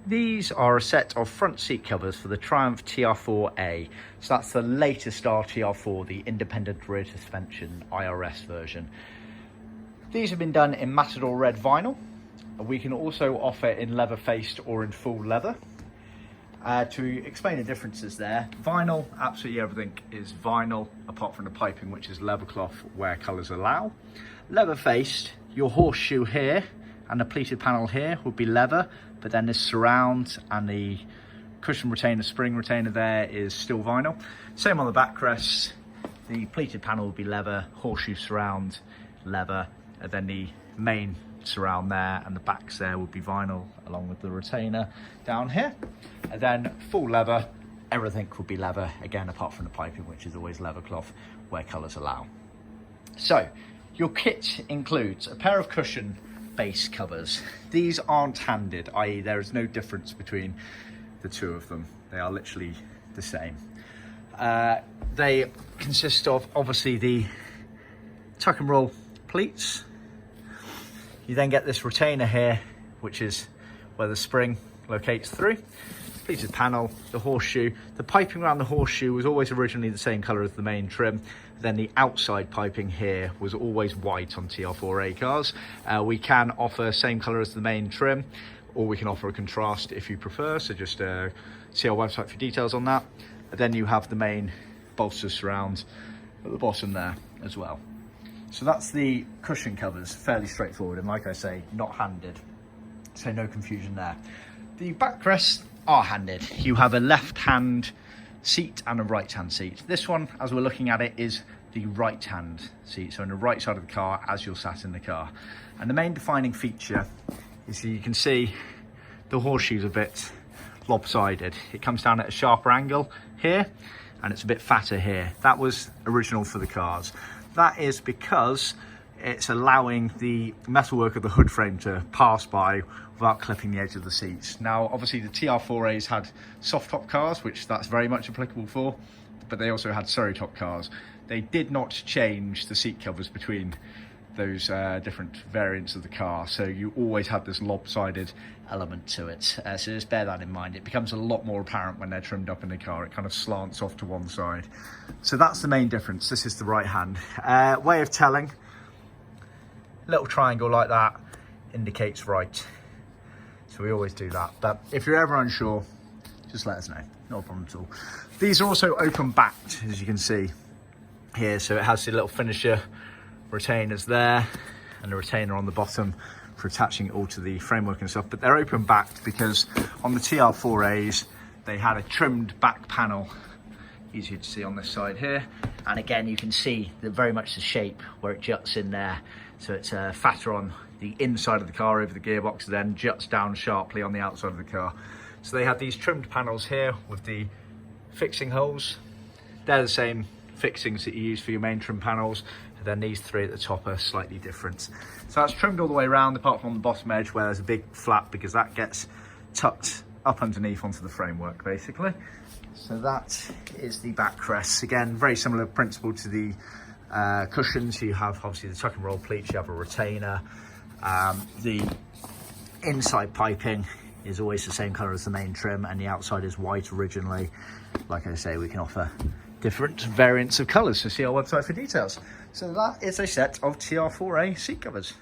These are a set of front seat covers for the Triumph TR4A. So that's the latest TR4, the independent rear suspension IRS version. These have been done in Matador red vinyl. We can also offer in leather faced or in full leather. To explain the differences there, vinyl, absolutely everything is vinyl apart from the piping, which is leather cloth where colours allow. Leather faced, your horseshoe here and the pleated panel here would be leather, but then this surround and the cushion retainer, spring retainer there is still vinyl. Same on the backrest, the pleated panel would be leather, horseshoe surround, leather, and then the main surround there and the backs there would be vinyl along with the retainer down here. And then full leather, everything would be leather, again apart from the piping, which is always leather cloth where colours allow. So your kit includes a pair of cushion base covers. These aren't handed, i.e. there is no difference between the two of them. They are literally the same. They consist of obviously the tuck and roll pleats. You then get this retainer here, which is where the spring locates through. Pleated panel, the horseshoe. The piping around the horseshoe was always originally the same colour as the main trim. Then the outside piping here was always white on TR4A cars. We can offer same colour as the main trim, or we can offer a contrast if you prefer. So just see our website for details on that. And then you have the main bolster surround at the bottom there as well. So that's the cushion covers, fairly straightforward, and like I say, not handed, so no confusion there. The backrests are handed. You have a left hand seat and a right hand seat. This one, as we're looking at it, is the right hand seat, so on the right side of the car as you're sat in the car. And the main defining feature is that you can see the horseshoe's a bit lopsided. It comes down at a sharper angle here, and it's a bit fatter here. That was original for the cars. That is because it's allowing the metalwork of the hood frame to pass by without clipping the edge of the seats. Now, obviously the TR4As had soft top cars, which that's very much applicable for, but they also had Surrey top cars. They did not change the seat covers between those different variants of the car, so you always had this lopsided element to it. So just bear that in mind. It becomes a lot more apparent when they're trimmed up in the car. It kind of slants off to one side. So that's the main difference. This is the right hand. Way of telling, little triangle like that indicates right. So we always do that. But if you're ever unsure, just let us know. No problem at all. These are also open backed, as you can see here. So it has the little finisher retainers there and a retainer on the bottom for attaching it all to the framework and stuff, but they're open backed because on the TR4As they had a trimmed back panel, easier to see on this side here, and again you can see very much the shape where it juts in there, so it's fatter on the inside of the car over the gearbox, then juts down sharply on the outside of the car. So they had these trimmed panels here with the fixing holes. They're the same fixings that you use for your main trim panels, and then these three at the top are slightly different. So that's trimmed all the way around apart from on the bottom edge where there's a big flap, because that gets tucked up underneath onto the framework basically. So that is the backrests. Again, very similar principle to the cushions. You have obviously the tuck and roll pleats, you have a retainer. The inside piping is always the same colour as the main trim, and the outside is white originally. Like I say, we can offer different variants of colours, so see our website for details. So that is a set of TR4A seat covers.